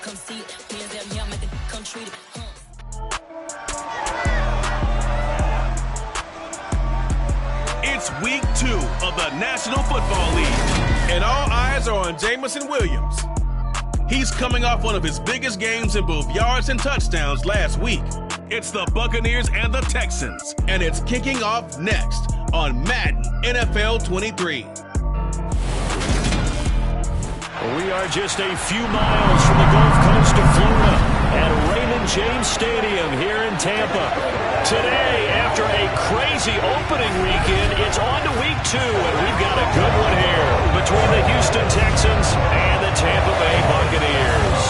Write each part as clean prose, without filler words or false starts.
come see it. Me and them here, make it come treat it. It's week 2 of the National Football League, and all eyes are on Jameson Williams. He's coming off one of his biggest games in both yards and touchdowns last week. It's the Buccaneers and the Texans, and it's kicking off next on Madden NFL 23. We are just a few miles from the Gulf Coast of Florida at Raymond James Stadium here in Tampa. Today, after a crazy opening weekend, it's on to week 2, and we've got a good one here between the Houston Texans and the Tampa Bay Buccaneers.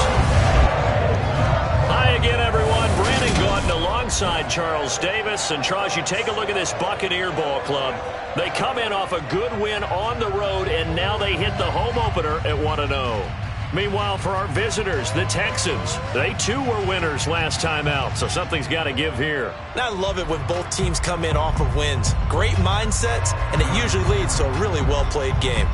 Hi again, everyone. Brandon Gautin alongside Charles Davis. And Charles, you take a look at this Buccaneer ball club. They come in off a good win on the road, and now they hit the home opener at 1-0. Meanwhile, for our visitors, the Texans, they too were winners last time out, so something's got to give here. And I love it when both teams come in off of wins. Great mindsets, and it usually leads to a really well-played game.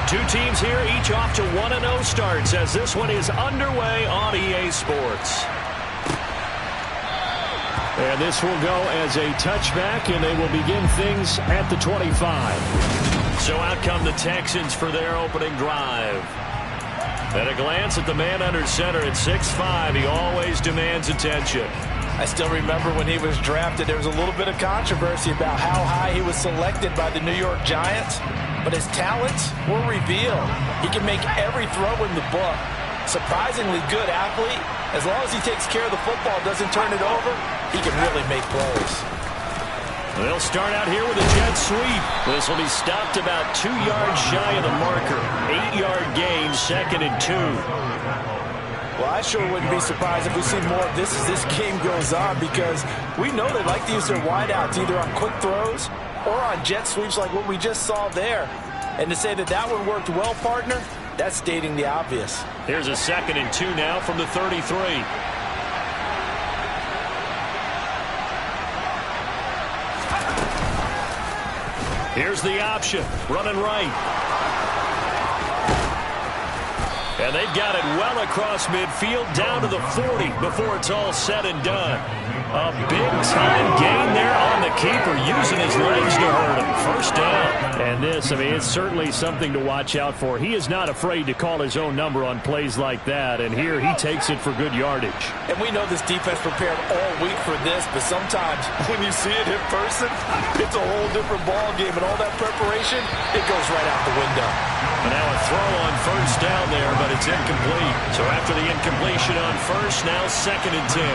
Two teams here, each off to 1-0 starts as this one is underway on EA Sports. And this will go as a touchback, and they will begin things at the 25. So out come the Texans for their opening drive. At a glance at the man under center at 6'5", he always demands attention. I still remember when he was drafted, there was a little bit of controversy about how high he was selected by the New York Giants, but his talents were revealed. He can make every throw in the book. Surprisingly good athlete. As long as he takes care of the football, doesn't turn it over, he can really make plays. They'll start out here with a jet sweep. This will be stopped about 2 yards shy of the marker. 8-yard gain, 2nd and 2. Well, I sure wouldn't be surprised if we see more of this as this game goes on, because we know they like to use their wideouts either on quick throws or on jet sweeps like what we just saw there. And to say that that one worked well, partner, that's stating the obvious. Here's a 2nd and 2 now from the 33. Here's the option, running right. And they've got it well across midfield, down to the 40 before it's all said and done. A big-time gain there on the keeper, using his legs to hurt him. First down. And this, I mean, it's certainly something to watch out for. He is not afraid to call his own number on plays like that, and here he takes it for good yardage. And we know this defense prepared all week for this, but sometimes when you see it in person, it's a whole different ball game, and all that preparation, it goes right out the window. And now a throw on first down there, but it's incomplete. So after the incompletion on first, now 2nd and 10.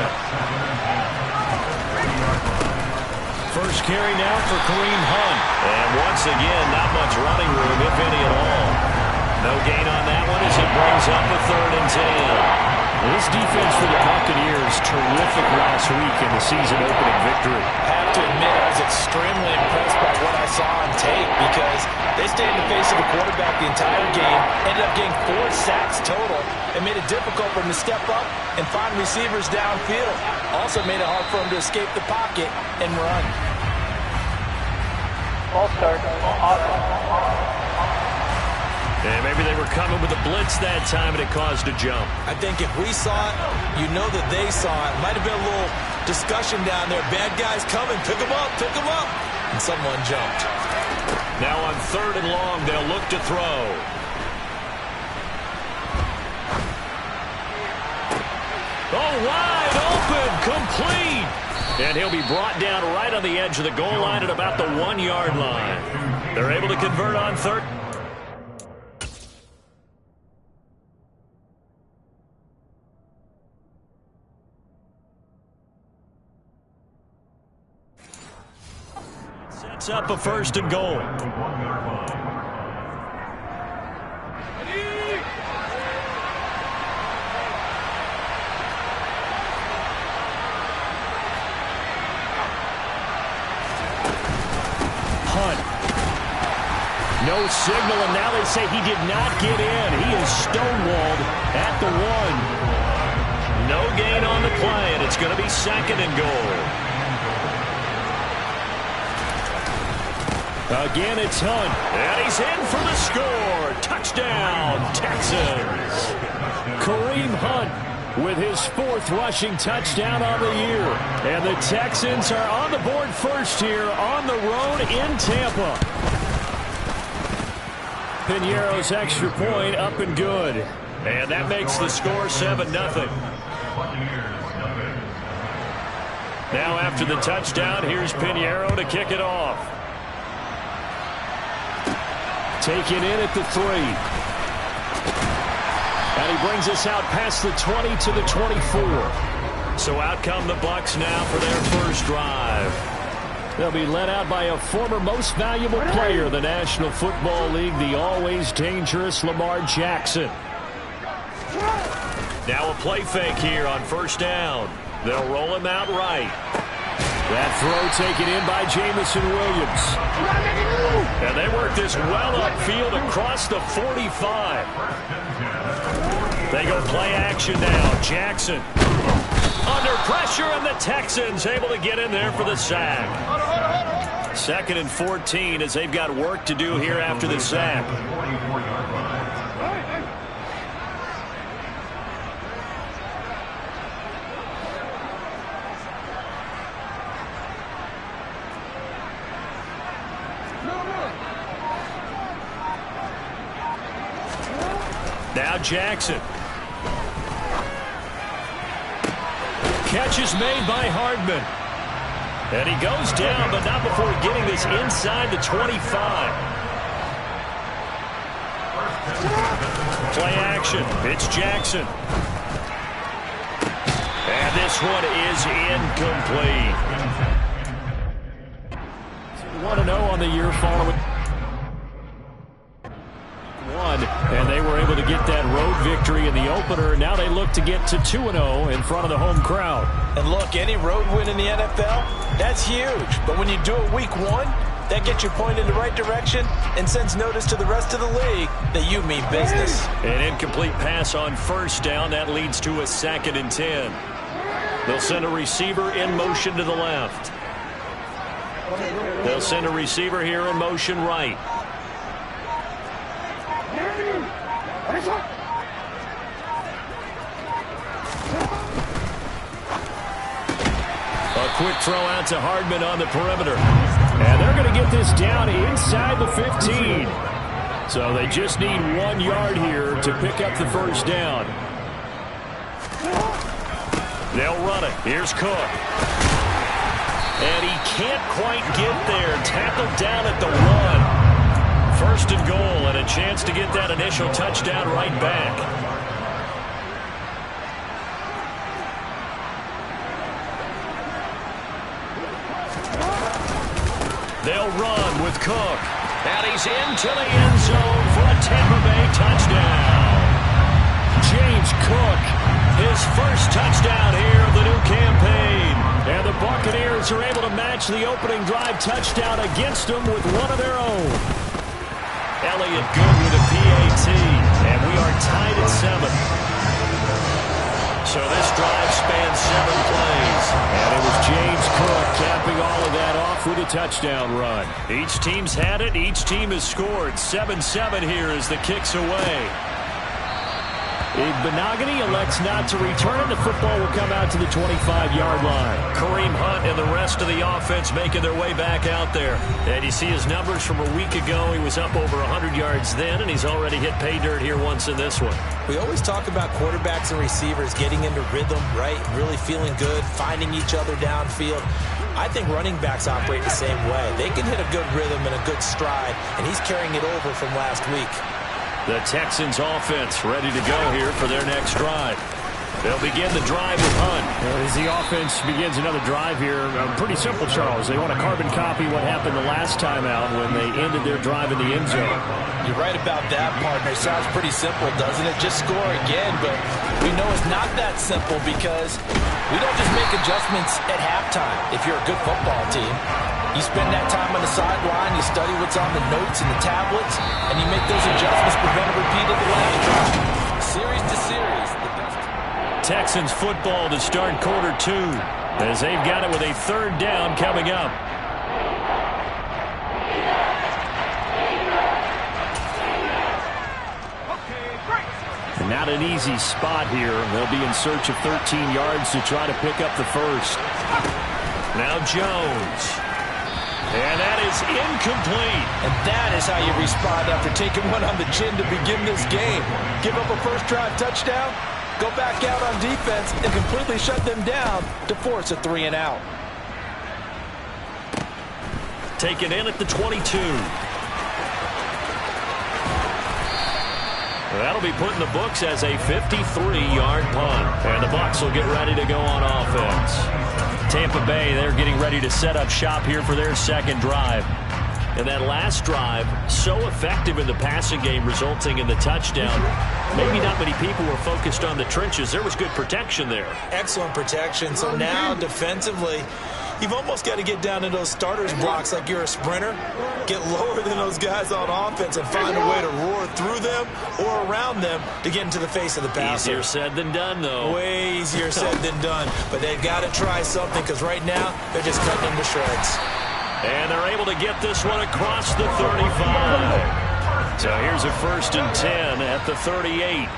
First carry now for Kareem Hunt. And once again, not much running room, if any at all. No gain on that one as it brings up a 3rd and 10. This defense for the Buccaneers, terrific last week in the season-opening victory. I have to admit, I was extremely impressed by what I saw on tape, because they stayed in the face of the quarterback the entire game, ended up getting 4 sacks total, and made it difficult for him to step up and find receivers downfield. Also made it hard for him to escape the pocket and run. Ball start. And maybe they were coming with a blitz that time, and it caused a jump. I think if we saw it, you know that they saw it. Might have been a little discussion down there. Bad guys coming. Pick them up. Pick them up. And someone jumped. Now on 3rd and long, they'll look to throw. Oh, wide open. Complete. And he'll be brought down right on the edge of the goal line at about the 1-yard line. They're able to convert on 3rd. Sets up a 1st and goal. Hunt. No signal, and now they say he did not get in. He is stonewalled at the 1. No gain on the play, and it's going to be 2nd and goal. Again, it's Hunt, and he's in for the score. Touchdown, Texans. Kareem Hunt with his 4th rushing touchdown on the year. And the Texans are on the board first here on the road in Tampa. Piñeiro's extra point up and good. And that makes the score 7-0. Now after the touchdown, here's Piñeiro to kick it off. Taken in at the 3. And he brings us out past the 20 to the 24. So out come the Bucs now for their first drive. They'll be led out by a former most valuable player in the National Football League, the always dangerous Lamar Jackson. Now a play fake here on first down. They'll roll him out right. That throw taken in by Jamison Williams. And they work this well upfield across the 45. They go play action now. Jackson under pressure, and the Texans able to get in there for the sack. 2nd and 14 as they've got work to do here after the sack. Now Jackson. Catch is made by Hardman. And he goes down, but not before getting this inside the 25. Play action. It's Jackson. And this one is incomplete. 1-0 on the year following. And they were able to get that road victory in the opener. Now they look to get to 2-0 in front of the home crowd. And look, any road win in the NFL, that's huge. But when you do it week 1, that gets you pointed in the right direction and sends notice to the rest of the league that you mean business. An incomplete pass on first down. That leads to a 2nd and 10. They'll send a receiver in motion to the left. They'll send a receiver here in motion right. A quick throw out to Hardman on the perimeter. And they're going to get this down inside the 15. So they just need 1 yard here to pick up the first down. They'll run it. Here's Cook. And he can't quite get there. Tackled down at the 1. 1st and goal, and a chance to get that initial touchdown right back. They'll run with Cook. And he's into the end zone for a Tampa Bay touchdown. James Cook, his first touchdown here of the new campaign. And the Buccaneers are able to match the opening drive touchdown against them with one of their own. Elliott good with a PAT, and we are tied at 7. So this drive spans 7 plays. And it was James Cook capping all of that off with a touchdown run. Each team's had it. Each team has scored. 7-7 here as the kick's away. Benogany elects not to return, and the football will come out to the 25-yard line. Kareem Hunt and the rest of the offense making their way back out there. And you see his numbers from a week ago. He was up over 100 yards then, and he's already hit pay dirt here once in this one. We always talk about quarterbacks and receivers getting into rhythm, right? Really feeling good, finding each other downfield. I think running backs operate the same way. They can hit a good rhythm and a good stride, and he's carrying it over from last week. The Texans offense ready to go here for their next drive. They'll begin the drive with Hunt. As the offense begins another drive here, pretty simple, Charles. They want to carbon copy what happened the last time out when they ended their drive in the end zone. You're right about that, partner. It sounds pretty simple, doesn't it? Just score again, but we know it's not that simple because we don't just make a adjustments at halftime if you're a good football team. You spend that time on the sideline, you study what's on the notes and the tablets, and you make those adjustments, prevent a repeat of the last drive. Series to series, the best. Texans football to start quarter 2 as they've got it with a 3rd down coming up. And not an easy spot here. They'll be in search of 13 yards to try to pick up the first. Now Jones. And that is incomplete. And that is how you respond after taking one on the chin to begin this game. Give up a first drive touchdown, go back out on defense, and completely shut them down to force a 3-and-out. Taken in at the 22. That'll be put in the books as a 53-yard punt. And the Bucs will get ready to go on offense. Tampa Bay, they're getting ready to set up shop here for their 2nd drive. And that last drive, so effective in the passing game, resulting in the touchdown. Maybe not many people were focused on the trenches. There was good protection there. Excellent protection. So now defensively, you've almost got to get down to those starters blocks like you're a sprinter. Get lower than those guys on offense and find a way to roar through them or around them to get into the face of the passer. Easier said than done, though. Way easier said than done. But they've got to try something because right now they're just cutting them to shreds. And they're able to get this one across the 35. So here's a 1st and 10 at the 38.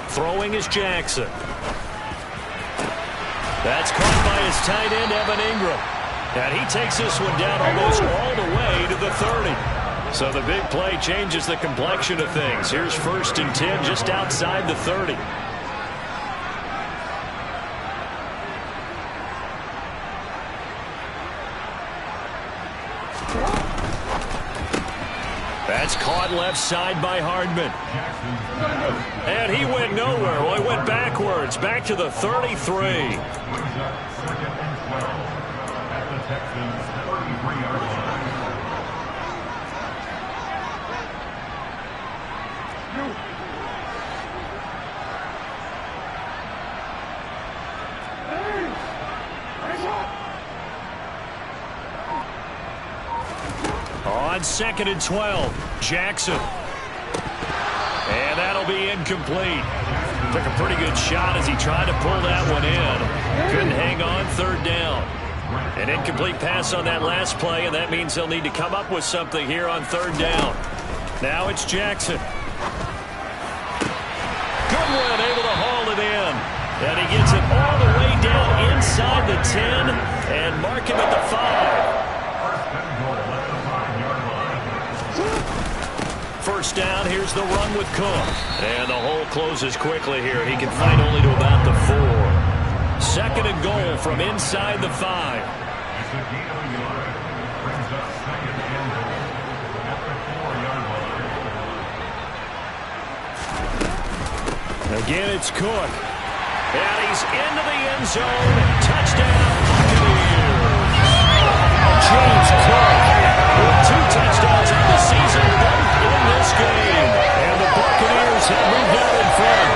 Throwing is Jackson. That's caught by his tight end, Evan Ingram. And he takes this one down almost all the way to the 30. So the big play changes the complexion of things. Here's 1st and 10 just outside the 30. That's caught left side by Hardman. And he went nowhere. Well, he went backwards, back to the 33. On 2nd and 12, Jackson. And that'll be incomplete. Took a pretty good shot as he tried to pull that one in. Couldn't hang on, 3rd down. An incomplete pass on that last play, and that means they'll need to come up with something here on 3rd down. Now it's Jackson. Goodwin able to haul it in. And he gets it all the way down inside the 10 and mark him at the 5. 1st down, here's the run with Cook. And the hole closes quickly here. He can fight only to about the 4. 2nd and goal from inside the 5. Again, it's Cook. And he's into the end zone. Touchdown, Buccaneers. James Cook with 2 touchdowns on the season, both in this game. And the Buccaneers have moved out in front.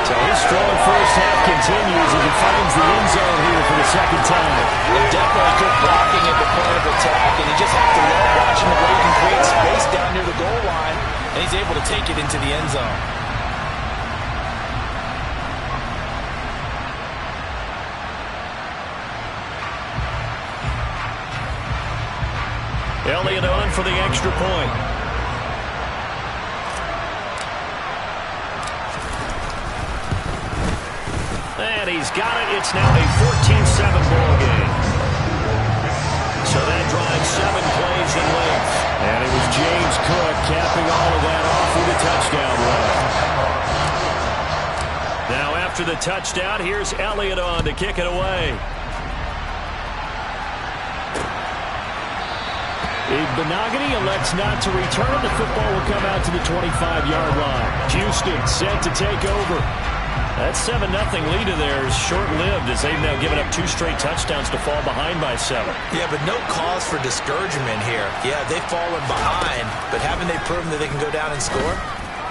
So his strong first half continues as he finds the end zone here for the 2nd time. And definitely good blocking at the point of attack, and you just have to love watching the way he can create space down near the goal line, and he's able to take it into the end zone. Elliott on for the extra point. And he's got it. It's now a 14-7 ball game. So that drives 7 plays in length. And it was James Cook capping all of that off with a touchdown run. Now after the touchdown, here's Elliott on to kick it away. Benogany elects not to return. The football will come out to the 25-yard line. Houston set to take over. That 7-0 lead of theirs short-lived as they've now given up 2 straight touchdowns to fall behind by 7. Yeah, but no cause for discouragement here. Yeah, they've fallen behind, but haven't they proven that they can go down and score?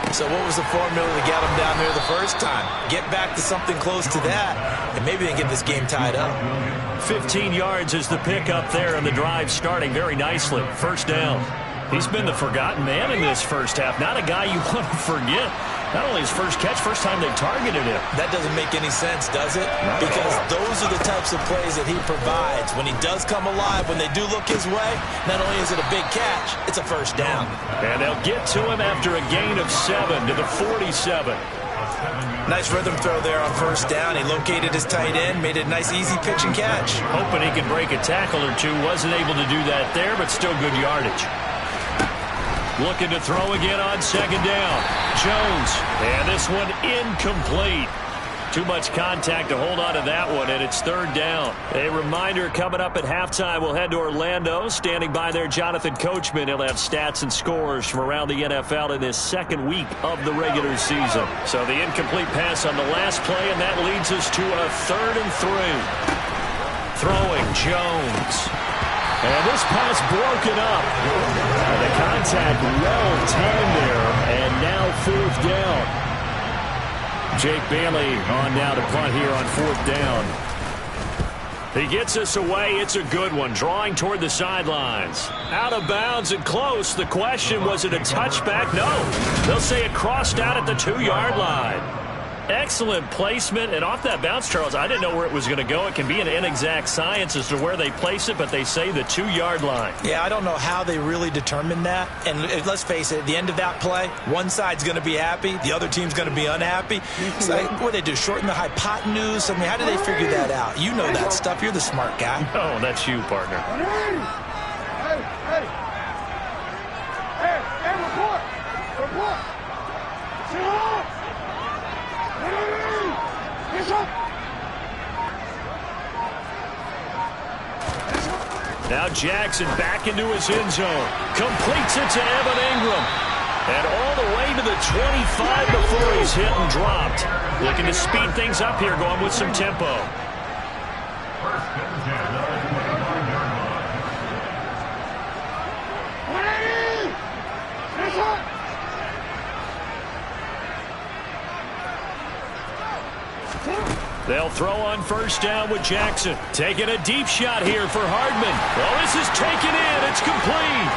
So what was the formula to get them down there the first time? Get back to something close to that, and maybe they get this game tied up. 15 yards is the pickup there, and the drive starting very nicely. First down. He's been the forgotten man in this first half. Not a guy you want to forget. Not only his first catch, first time they targeted him. That doesn't make any sense, does it? Because those are the types of plays that he provides. When he does come alive, when they do look his way, not only is it a big catch, it's a first down. And they'll get to him after a gain of 7 to the 47. Nice rhythm throw there on first down. He located his tight end, made it a nice, easy pitch and catch. Hoping he could break a tackle or two. Wasn't able to do that there, but still good yardage. Looking to throw again on second down. Jones. And this one incomplete. Too much contact to hold on to that one, and it's third down. A reminder coming up at halftime, we'll head to Orlando. Standing by there, Jonathan Coachman. He'll have stats and scores from around the NFL in this second week of the regular season. So the incomplete pass on the last play, and that leads us to a 3rd and 3. Throwing Jones. And this pass broken up. And the contact well timed there, and now 4th down. Jake Bailey on now to punt here on 4th down. He gets us away. It's a good one. Drawing toward the sidelines. Out of bounds and close. The question, was it a touchback? No. They'll say it crossed out at the 2-yard line. Excellent placement, and off that bounce, Charles, I didn't know where it was going to go. It can be an inexact science as to where they place it, but they say the 2-yard line. Yeah, I don't know how they really determined that. And let's face it, at the end of that play, one side's going to be happy, the other team's going to be unhappy. So what do they do, shorten the hypotenuse? I mean, how do they figure that out? You know that stuff. You're the smart guy. Oh, that's you, partner. Now Jackson back into his end zone. Completes it to Evan Ingram. And all the way to the 25 before he's hit and dropped. Looking to speed things up here, going with some tempo. They'll throw on first down with Jackson. Taking a deep shot here for Hardman. Well, this is taken in. It's complete.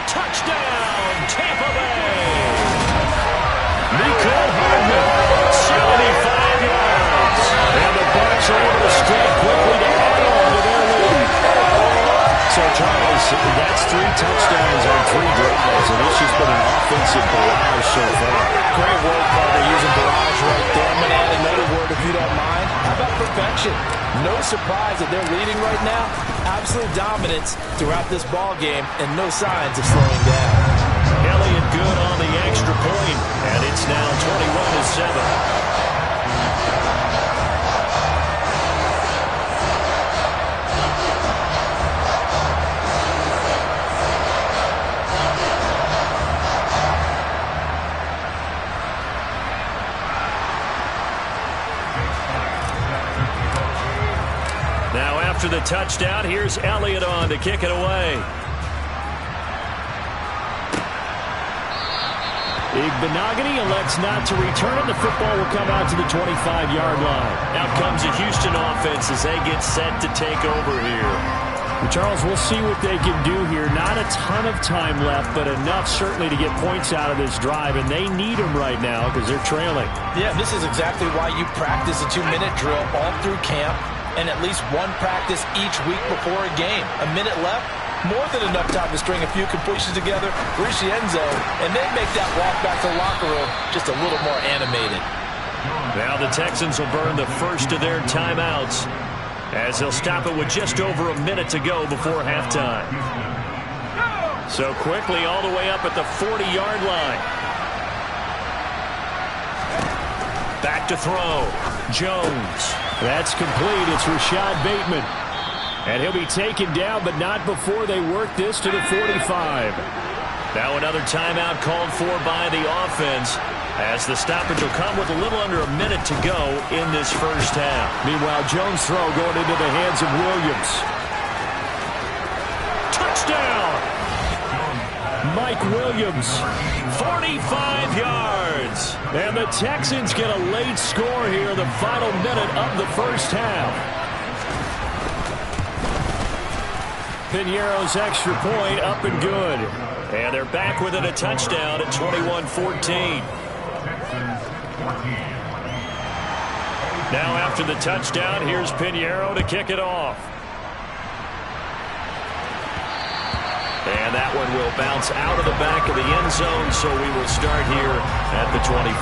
Touchdown, Tampa Bay. Mecole Hardman, 75 yards. And the Bucs are able to strike quickly to add on to their lead. So, Charles, that's 3 touchdowns on 3 drives, and it's just been an offensive barrage so far. Great word, partner, using barrage right there. I'm going to add another word if you don't mind. How about perfection? No surprise that they're leading right now. Absolute dominance throughout this ball game, and no signs of slowing down. Elliott good on the extra point, and it's now 21-7. After the touchdown, here's Elliott on to kick it away. Igbenogany elects not to return it. The football will come out to the 25-yard line. Out comes the Houston offense as they get set to take over here. Charles, we'll see what they can do here. Not a ton of time left, but enough certainly to get points out of this drive, and they need them right now because they're trailing. Yeah, this is exactly why you practice a 2-minute drill all through camp, and at least one practice each week before a game. A minute left, more than enough time to string a few completions together, reach the end zone, and then make that walk back to the locker room just a little more animated. Now the Texans will burn the first of their timeouts as they'll stop it with just over a minute to go before halftime. So quickly all the way up at the 40-yard line. Back to throw. Jones. That's complete. It's Rashad Bateman. And he'll be taken down, but not before they work this to the 45. Now another timeout called for by the offense As the stoppage will come with a little under a minute to go in this first half. Meanwhile, Jones' throw going into the hands of Williams. Touchdown! Mike Williams. 45 yards. And the Texans get a late score here in the final minute of the first half. Piñeiro's extra point up and good. And they're back within a touchdown at 21-14. Now after the touchdown, here's Piñeiro to kick it off. And that one will bounce out of the back of the end zone, so we will start here at the 25.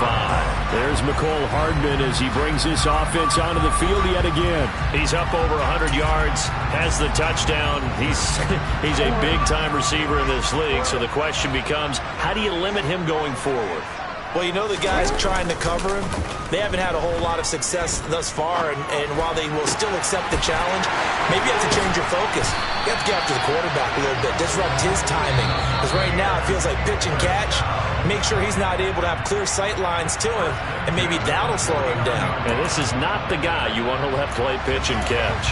There's McCole Hardman as he brings this offense onto the field yet again. He's up over 100 yards, has the touchdown. He's a big-time receiver in this league, so the question becomes, how do you limit him going forward? Well, you know the guys trying to cover him, they haven't had a whole lot of success thus far, and while they will still accept the challenge, maybe you have to change your focus. You have to get after the quarterback a little bit, disrupt his timing, because right now it feels like pitch and catch. Make sure he's not able to have clear sight lines to him, and maybe that'll slow him down. And this is not the guy you want to let play pitch and catch.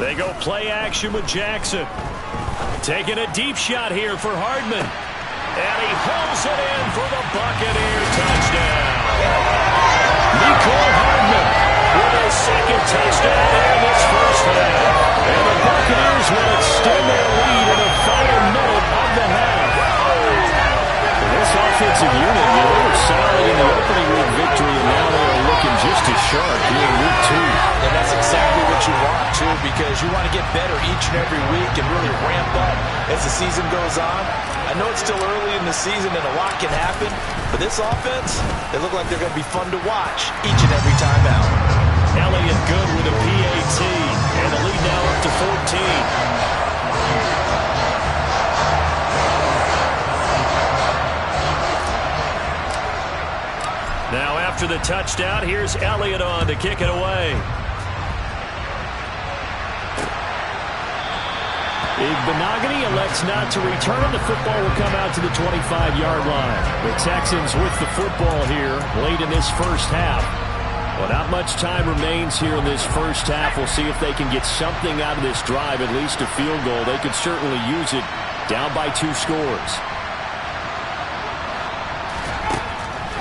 They go play action with Jackson. Taking a deep shot here for Hardman. And he hauls it in for the Buccaneer touchdown. Mecole Hardman with a second touchdown in this first half. And the Buccaneers will extend their lead in the final minute of the half. This offensive unit, they were solid in the opening week victory, and now they are looking just as sharp here in week 2. And that's exactly what you want, too, because you want to get better each and every week and really ramp up as the season goes on. I know it's still early in the season and a lot can happen, but this offense, they look like they're going to be fun to watch each and every time out. Elliott good with a PAT, and the lead now up to 14. Now after the touchdown, here's Elliott on to kick it away. Benogany elects not to return. The football will come out to the 25-yard line. The Texans with the football here late in this first half. Well, not much time remains here in this first half. We'll see if they can get something out of this drive, at least a field goal. They could certainly use it down by 2 scores.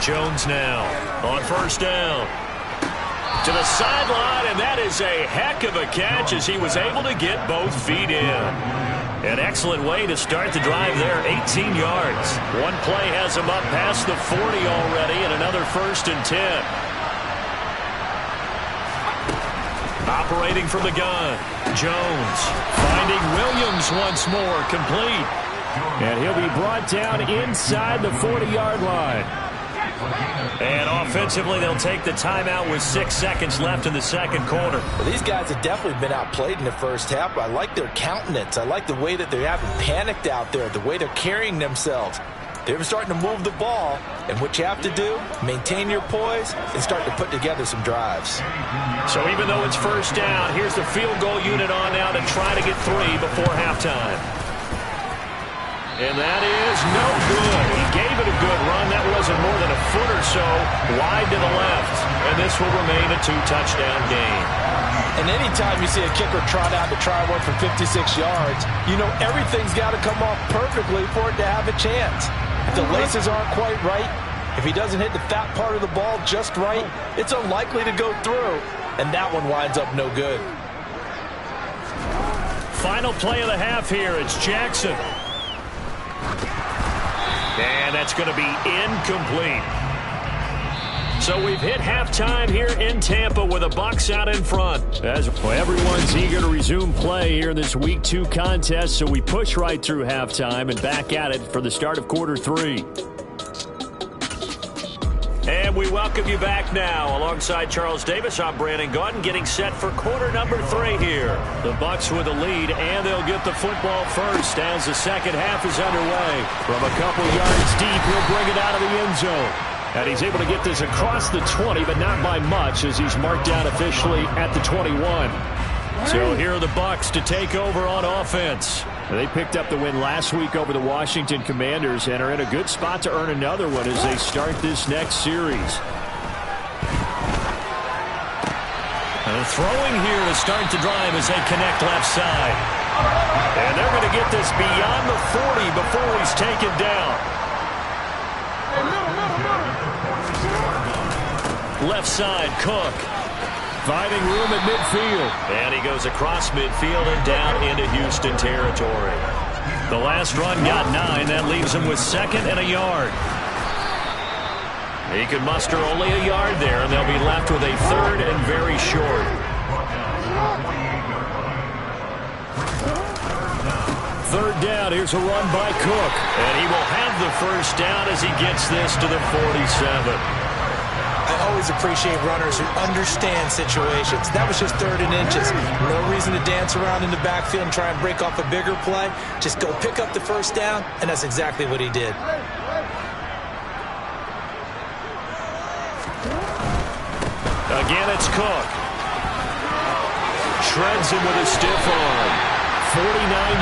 Jones now on first down. To the sideline, and that is a heck of a catch as he was able to get both feet in. An excellent way to start the drive there, 18 yards. One play has him up past the 40 already, and another 1st and 10. Operating from the gun, Jones finding Williams once more, complete. And he'll be brought down inside the 40-yard line. And offensively, they'll take the timeout with 6 seconds left in the second quarter. Well, these guys have definitely been outplayed in the first half, but I like their countenance. I like the way that they haven't panicked out there, the way they're carrying themselves. They're starting to move the ball, and what you have to do, maintain your poise and start to put together some drives. So even though it's first down, here's the field goal unit on now to try to get 3 before halftime. And that is no good. He gave it a good run. That wasn't more than a foot or so wide to the left. And this will remain a 2-touchdown game. And anytime you see a kicker trot out to try one for 56 yards, you know everything's got to come off perfectly for it to have a chance. If the laces aren't quite right, if he doesn't hit the fat part of the ball just right, it's unlikely to go through. And that one winds up no good. Final play of the half here. It's Jackson. And that's going to be incomplete. So we've hit halftime here in Tampa with the Bucs out in front. As everyone's eager to resume play here in this Week 2 contest, so we push right through halftime and back at it for the start of quarter 3. And we welcome you back now. Alongside Charles Davis, I'm Brandon Gaudin, getting set for quarter number 3 here. The Bucs with the lead, and they'll get the football first as the second half is underway. From a couple yards deep, he'll bring it out of the end zone. And he's able to get this across the 20, but not by much, as he's marked down officially at the 21. So here are the Bucs to take over on offense. They picked up the win last week over the Washington Commanders and are in a good spot to earn another one as they start this next series. And throwing here to start the drive as they connect left side. And they're going to get this beyond the 40 before he's taken down. Left side, Cook. Finding room at midfield. And he goes across midfield and down into Houston territory. The last run got 9. That leaves him with 2nd and a yard. He could muster only a yard there, and they'll be left with a 3rd and very short. Third down. Here's a run by Cook. And he will have the first down as he gets this to the 47. I always appreciate runners who understand situations. That was just 3rd and inches. No reason to dance around in the backfield and try and break off a bigger play. Just go pick up the first down, and that's exactly what he did. Again, it's Cook. Shreds him with a stiff arm. 49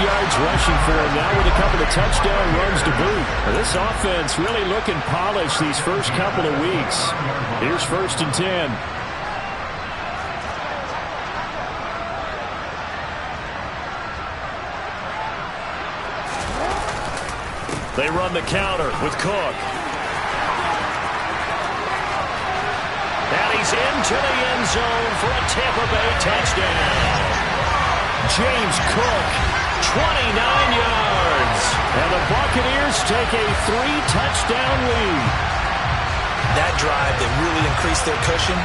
yards rushing for him now with a couple of touchdown runs to boot. This offense really looking polished these first couple of weeks. Here's 1st and 10. They run the counter with Cook. And he's into the end zone for a Tampa Bay touchdown. James Cook, 29 yards. And the Buccaneers take a 3-touchdown lead. That drive that really increased their cushion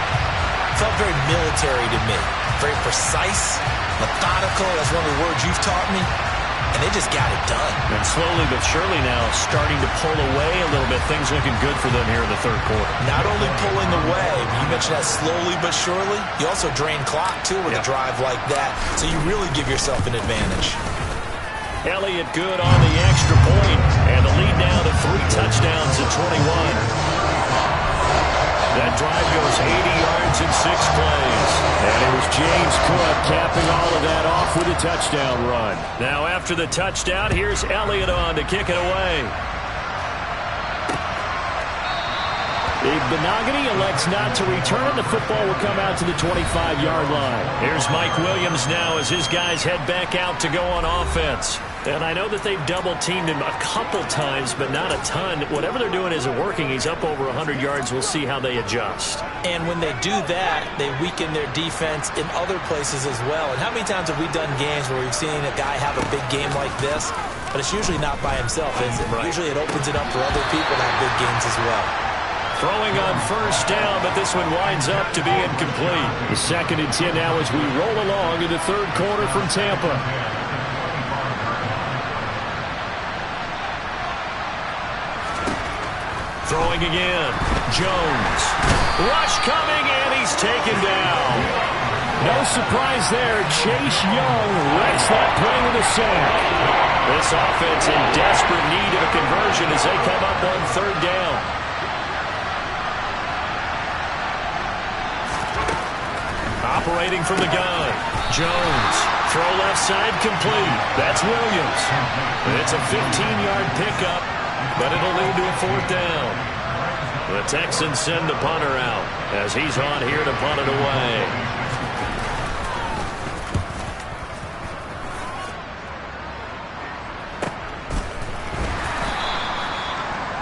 felt very military to me. Very precise, methodical. That's one of the words you've taught me. And they just got it done. And slowly but surely now starting to pull away a little bit. Things looking good for them here in the 3rd quarter. Not only pulling away, you mentioned that slowly but surely, you also drain clock, too, with a drive like that. So you really give yourself an advantage. Elliott good on the extra point. And the lead now to 3 touchdowns at 21. That drive goes 80 yards in 6 plays. And it was James Cook capping all of that off with a touchdown run. Now after the touchdown, here's Elliott on to kick it away. If Badnewz elects not to return, the football will come out to the 25-yard line. Here's Mike Williams now as his guys head back out to go on offense. And I know that they've double-teamed him a couple times, but not a ton. Whatever they're doing isn't working. He's up over 100 yards. We'll see how they adjust. And when they do that, they weaken their defense in other places as well. And how many times have we done games where we've seen a guy have a big game like this? But it's usually not by himself, is it? Right. Usually it opens it up for other people to have big games as well. Throwing on first down, but this one winds up to be incomplete. The 2nd and 10 now as we roll along in the 3rd quarter from Tampa. Throwing again. Jones. Rush coming, and he's taken down. No surprise there. Chase Young wrecks that play with a sack. This offense in desperate need of a conversion as they come up on 3rd down. Operating from the gun. Jones. Throw left side complete. That's Williams. It's a 15-yard pickup, but it'll lead to a 4th down. The Texans send the punter out as he's on here to punt it away.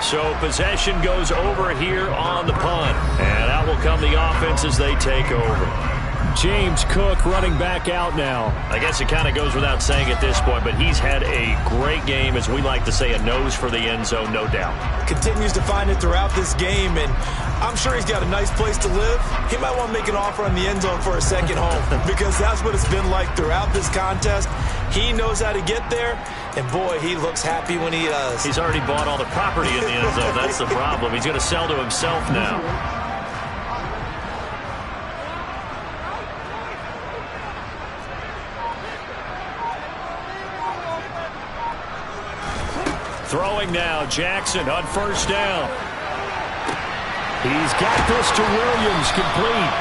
So possession goes over here on the punt. And out will come the offense as they take over. James Cook running back out now. I guess it kind of goes without saying at this point, but he's had a great game, as we like to say, a nose for the end zone, no doubt. Continues to find it throughout this game, and I'm sure he's got a nice place to live. He might want to make an offer on the end zone for a second home, because that's what it's been like throughout this contest. He knows how to get there, and boy, he looks happy when he does. He's already bought all the property in the end zone. That's the problem. He's going to sell to himself now. Throwing now, Jackson on first down. He's got this to Williams, complete.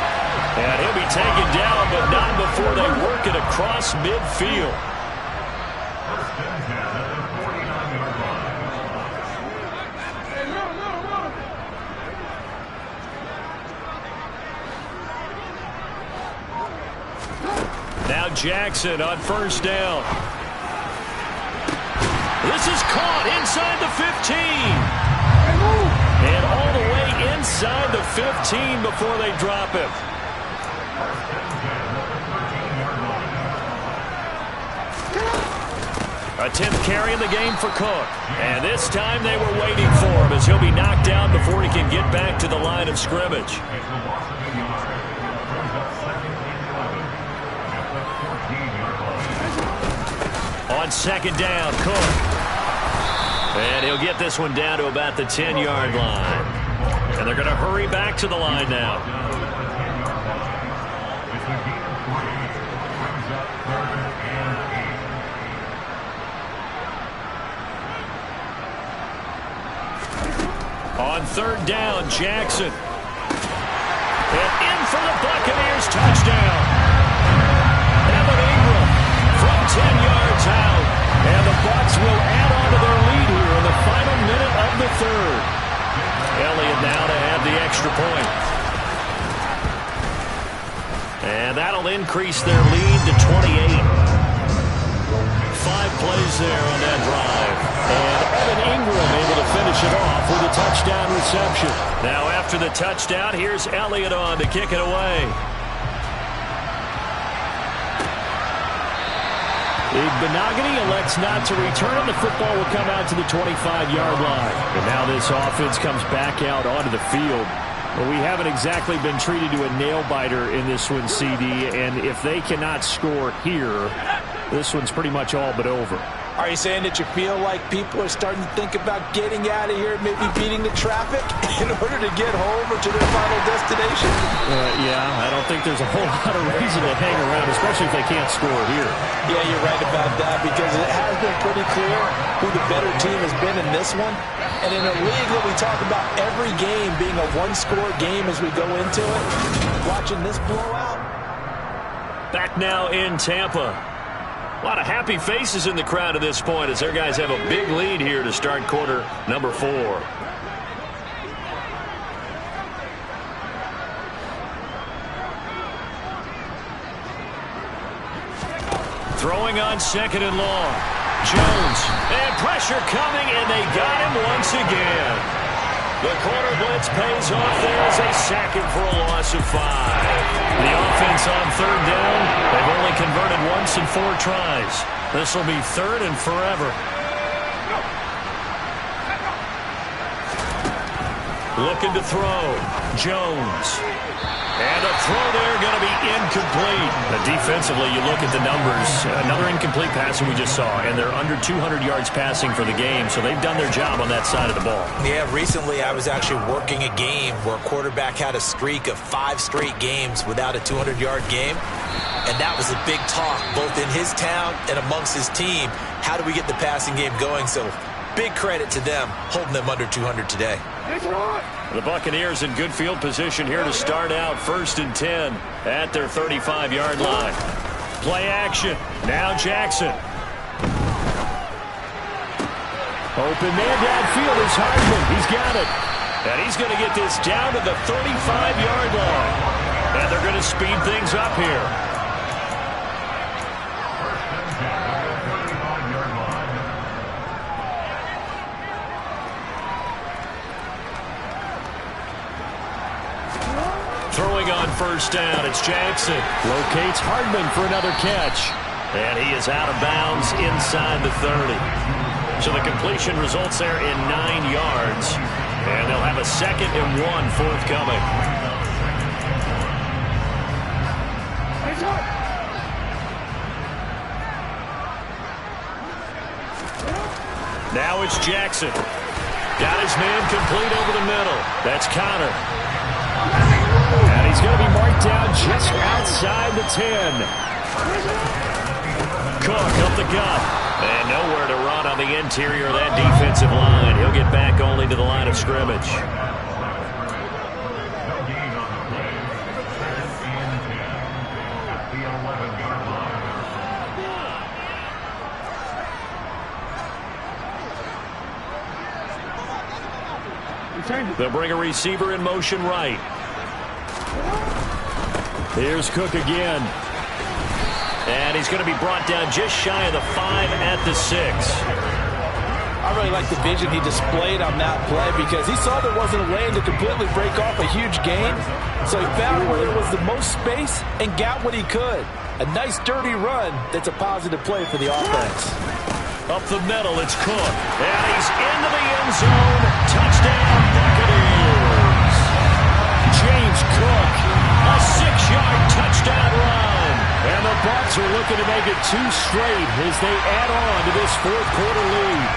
And he'll be taken down, but not before they work it across midfield. Now Jackson on first down. This is caught inside the 15. And all the way inside the 15 before they drop him. A 10th carry in the game for Cook. And this time they were waiting for him as he'll be knocked down before he can get back to the line of scrimmage. On second down, Cook. And he'll get this one down to about the 10-yard line. And they're going to hurry back to the line now. On third down, Jackson. And in for the Buccaneers, touchdown. Evan Ingram from 10 yards out. And the Bucs will add on to their lead here in the final minute of the third. Elliott now to have the extra point. And that'll increase their lead to 28. 5 plays there on that drive. And Evan Ingram able to finish it off with a touchdown reception. Now after the touchdown, here's Elliott on to kick it away. Benogany elects not to return, and the football will come out to the 25-yard line. And now this offense comes back out onto the field. But we haven't exactly been treated to a nail-biter in this one, CD. And if they cannot score here, this one's pretty much all but over. Are you saying that you feel like people are starting to think about getting out of here, maybe beating the traffic in order to get home or to their final destination? Yeah, I don't think there's a whole lot of reason to hang around, especially if they can't score here. Yeah, you're right about that, because it has been pretty clear who the better team has been in this one. And in a league that we talk about every game being a one-score game as we go into it, watching this blowout. Back now in Tampa. A lot of happy faces in the crowd at this point as their guys have a big lead here to start quarter number 4. Throwing on second and long. Jones. And pressure coming, and they got him once again. The corner blitz pays off there as they sack him for a loss of 5. The offense on third down, they've only converted once in 4 tries. This will be third and forever. Looking to throw. Jones. And a throw there going to be incomplete. But defensively, you look at the numbers. Another incomplete pass that we just saw, and they're under 200 yards passing for the game, so they've done their job on that side of the ball. Yeah, recently I was actually working a game where a quarterback had a streak of 5 straight games without a 200-yard game, and that was a big talk, both in his town and amongst his team. How do we get the passing game going? So big credit to them, holding them under 200 today. The Buccaneers in good field position here to start out 1st and 10 at their 35-yard line. Play action. Now Jackson. Open man downfield is Hardman. He's got it. And he's going to get this down to the 35-yard line. And they're going to speed things up here. Throwing on first down, it's Jackson. Locates Hardman for another catch. And he is out of bounds inside the 30. So the completion results there in 9 yards. And they'll have a 2nd and 1 forthcoming. Now it's Jackson. Got his man complete over the middle. That's Connor. And he's going to be marked down just outside the 10. Cook up the gut. And nowhere to run on the interior of that defensive line. He'll get back only to the line of scrimmage. They'll bring a receiver in motion right. Here's Cook again. And he's going to be brought down just shy of the 5 at the 6. I really like the vision he displayed on that play because he saw there wasn't a lane to completely break off a huge gain. So he found where there was the most space and got what he could. A nice dirty run that's a positive play for the offense. Up the middle, it's Cook. And he's into the end zone. Touchdown, Buccaneers. James Cook, A 6-yard touchdown run. and the Bucs are looking to make it 2 straight as they add on to this fourth-quarter lead.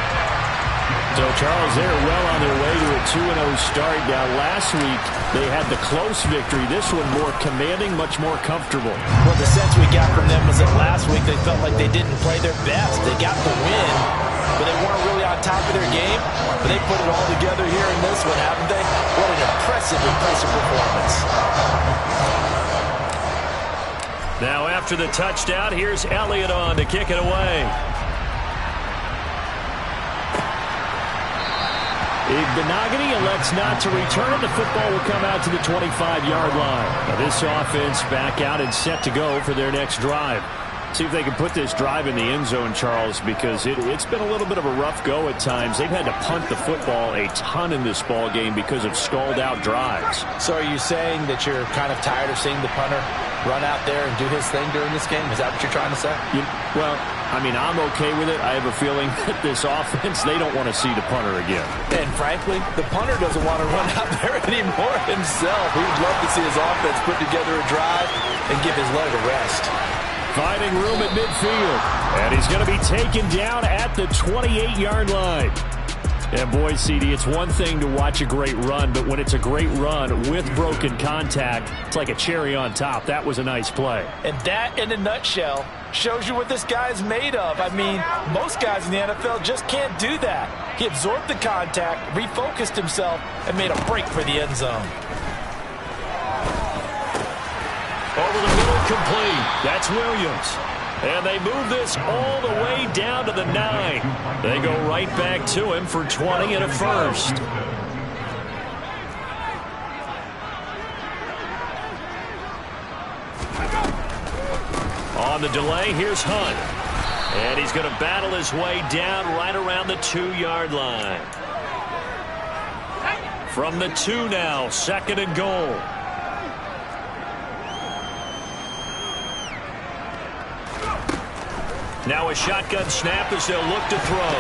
So, Charles, they're well on their way to a 2-0 start. Now, last week, they had the close victory. This one more commanding, much more comfortable. Well, the sense we got from them was that last week they felt like they didn't play their best. They got the win, but they weren't really on top of their game. But they put it all together here in this one, haven't they? What an impressive performance. Now, after the touchdown, here's Elliott on to kick it away. Benogany elects not to return. The football will come out to the 25-yard line. Now this offense back out and set to go for their next drive. See if they can put this drive in the end zone, Charles, because it's been a little bit of a rough go at times. They've had to punt the football a ton in this ball game because of stalled-out drives. So are you saying that you're kind of tired of seeing the punter run out there and do his thing during this game? Is that what you're trying to say? Well, I mean, I'm okay with it. I have a feeling that this offense, they don't want to see the punter again. And frankly, the punter doesn't want to run out there anymore himself. He would love to see his offense put together a drive and give his leg a rest. Finding room at midfield. And he's going to be taken down at the 28-yard line. And boy, CD, it's one thing to watch a great run, but when it's a great run with broken contact, it's like a cherry on top. That was a nice play. And that, in a nutshell, shows you what this guy is made of. I mean, most guys in the NFL just can't do that. He absorbed the contact, refocused himself, and made a break for the end zone. Over the middle, complete. That's Williams. And they move this all the way down to the 9. They go right back to him for 20 and a first. On the delay, here's Hunt. And he's going to battle his way down right around the 2-yard line. From the 2 now, 2nd and goal. Now a shotgun snap as they'll look to throw.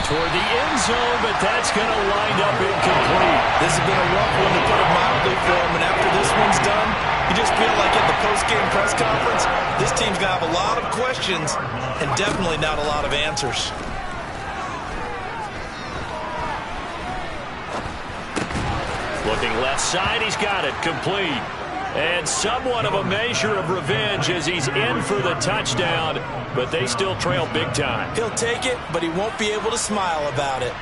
Toward the end zone, but that's going to wind up incomplete. This has been a rough one to put it mildly for him, and after this one's done, you just feel like at the post-game press conference, this team's going to have a lot of questions and definitely not a lot of answers. Looking left side, he's got it, complete. And somewhat of a measure of revenge as he's in for the touchdown, but they still trail big time. He'll take it, but he won't be able to smile about it.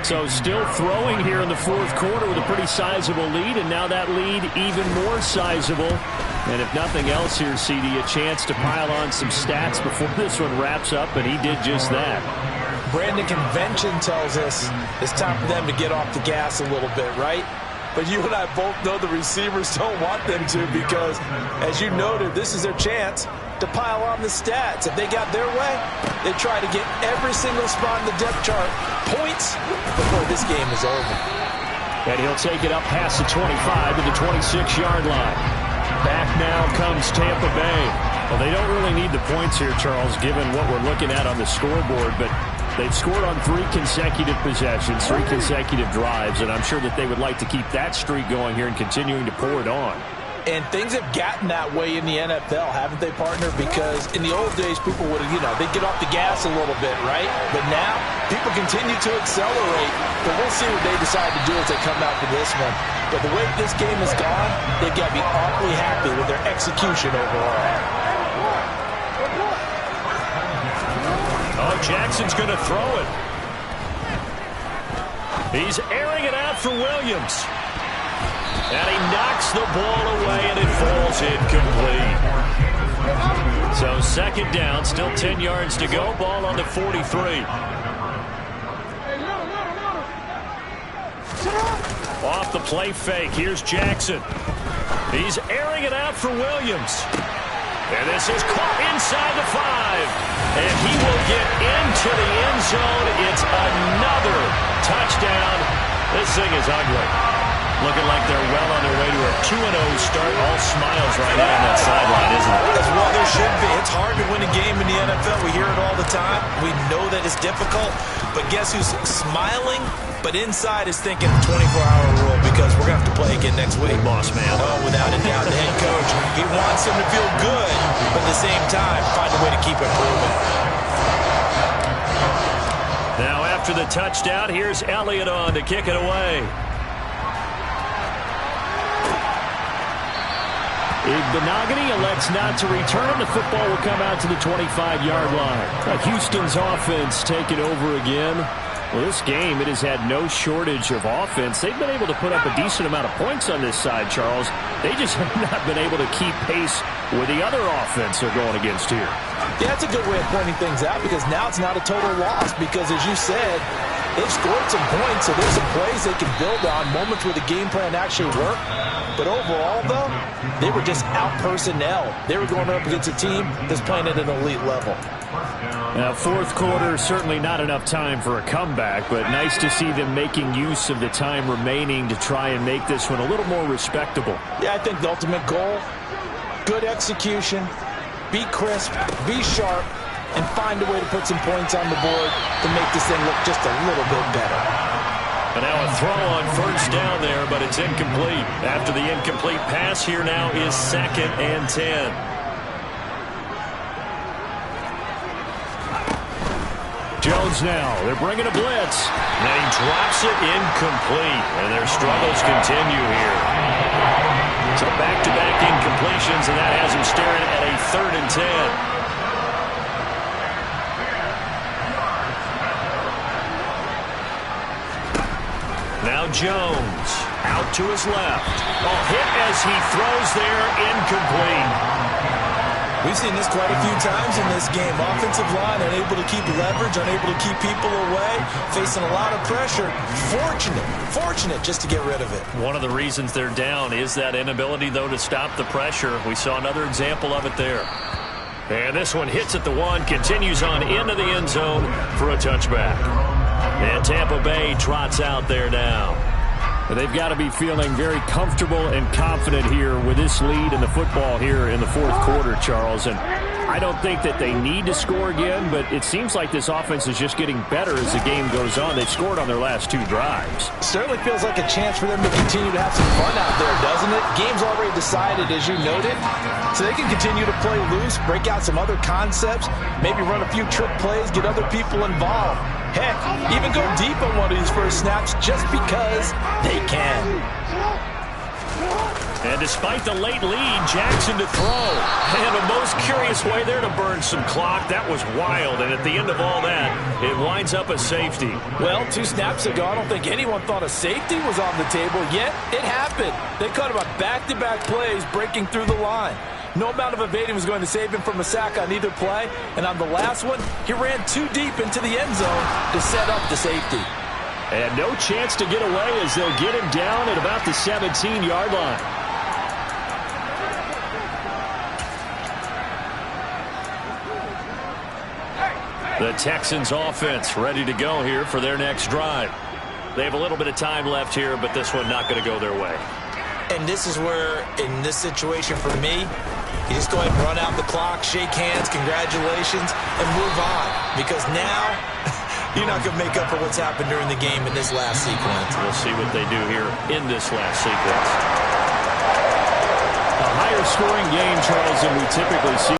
So still throwing here in the fourth quarter with a pretty sizable lead, and now that lead even more sizable. And if nothing else here, CD, a chance to pile on some stats before this one wraps up, and he did just that. Brandon, convention tells us it's time for them to get off the gas a little bit, right? But you and I both know the receivers don't want them to because, as you noted, this is their chance to pile on the stats. If they got their way, they try to get every single spot in the depth chart points before this game is over. And he'll take it up past the 25 to the 26-yard line. Back now comes Tampa Bay. Well, they don't really need the points here, Charles, given what we're looking at on the scoreboard, but they've scored on 3 consecutive possessions, 3 consecutive drives, and I'm sure that they would like to keep that streak going here and continuing to pour it on. And things have gotten that way in the NFL, haven't they, partner? Because in the old days, people would, they'd get off the gas a little bit, right? But now, people continue to accelerate. But we'll see what they decide to do as they come out for this one. But the way this game has gone, they've got to be awfully happy with their execution overall. Oh, Jackson's going to throw it. He's airing it out for Williams. And he knocks the ball away, and it falls incomplete. So 2nd down, still 10 yards to go. Ball on the 43. Off the play fake, here's Jackson. He's airing it out for Williams. And this is caught inside the 5. And he will get into the end zone. It's another touchdown. This thing is ugly. Looking like they're well on their way to a 2-0 start. All smiles right now on that sideline, isn't it? As well there should be. It's hard to win a game in the NFL. We hear it all the time. We know that it's difficult. But guess who's smiling? But inside is thinking 24-hour rule because we're going to have to play again next week. Boss man. Oh, without a doubt. The head coach, he wants them to feel good, but at the same time, find a way to keep improving. Now after the touchdown, here's Elliott on to kick it away. Benogany elects not to return. The football will come out to the 25-yard line. Houston's offense taking over again. Well, this game, it has had no shortage of offense. They've been able to put up a decent amount of points on this side, Charles. They just have not been able to keep pace with the other offense they're going against here. Yeah, that's a good way of pointing things out because now it's not a total loss because, as you said, they've scored some points, so there's some plays they can build on, moments where the game plan actually worked. But overall, though, they were just out personnel. They were going up against a team that's playing at an elite level. Now, fourth quarter, certainly not enough time for a comeback, but nice to see them making use of the time remaining to try and make this one a little more respectable. Yeah, I think the ultimate goal, good execution, be crisp, be sharp, and find a way to put some points on the board to make this thing look just a little bit better. And now a throw on first down there, but it's incomplete. After the incomplete pass, here now is 2nd and 10. Jones now, they're bringing a blitz. And he drops it incomplete, and their struggles continue here. So back-to-back incompletions, and that has him staring at a 3rd and 10. Now Jones, out to his left. Hit as he throws there, incomplete. We've seen this quite a few times in this game. Offensive line unable to keep leverage, unable to keep people away, facing a lot of pressure. Fortunate just to get rid of it. One of the reasons they're down is that inability, though, to stop the pressure. We saw another example of it there. And this one hits at the 1, continues on into the end zone for a touchback. And Tampa Bay trots out there now. They've got to be feeling very comfortable and confident here with this lead in the football here in the fourth quarter, Charles. And I don't think that they need to score again, but it seems like this offense is just getting better as the game goes on. They've scored on their last 2 drives. Certainly feels like a chance for them to continue to have some fun out there, doesn't it? Game's already decided, as you noted, so they can continue to play loose, break out some other concepts, maybe run a few trick plays, get other people involved. Heck, even go deep on one of these first snaps just because they can. And despite the late lead, Jackson to throw. And a most curious way there to burn some clock. That was wild. And at the end of all that, it winds up a safety. Well, 2 snaps ago, I don't think anyone thought a safety was on the table, yet it happened. They caught him on back-to-back plays breaking through the line. No amount of evading was going to save him from a sack on either play. And on the last one, he ran too deep into the end zone to set up the safety. And no chance to get away as they'll get him down at about the 17-yard line. The Texans offense ready to go here for their next drive. They have a little bit of time left here, but this one not going to go their way. And this is where, in this situation for me, you just go ahead and run out the clock, shake hands, congratulations, and move on. Because now, you're not going to make up for what's happened during the game in this last sequence. We'll see what they do here in this last sequence. A higher scoring game, Charles, than we typically see.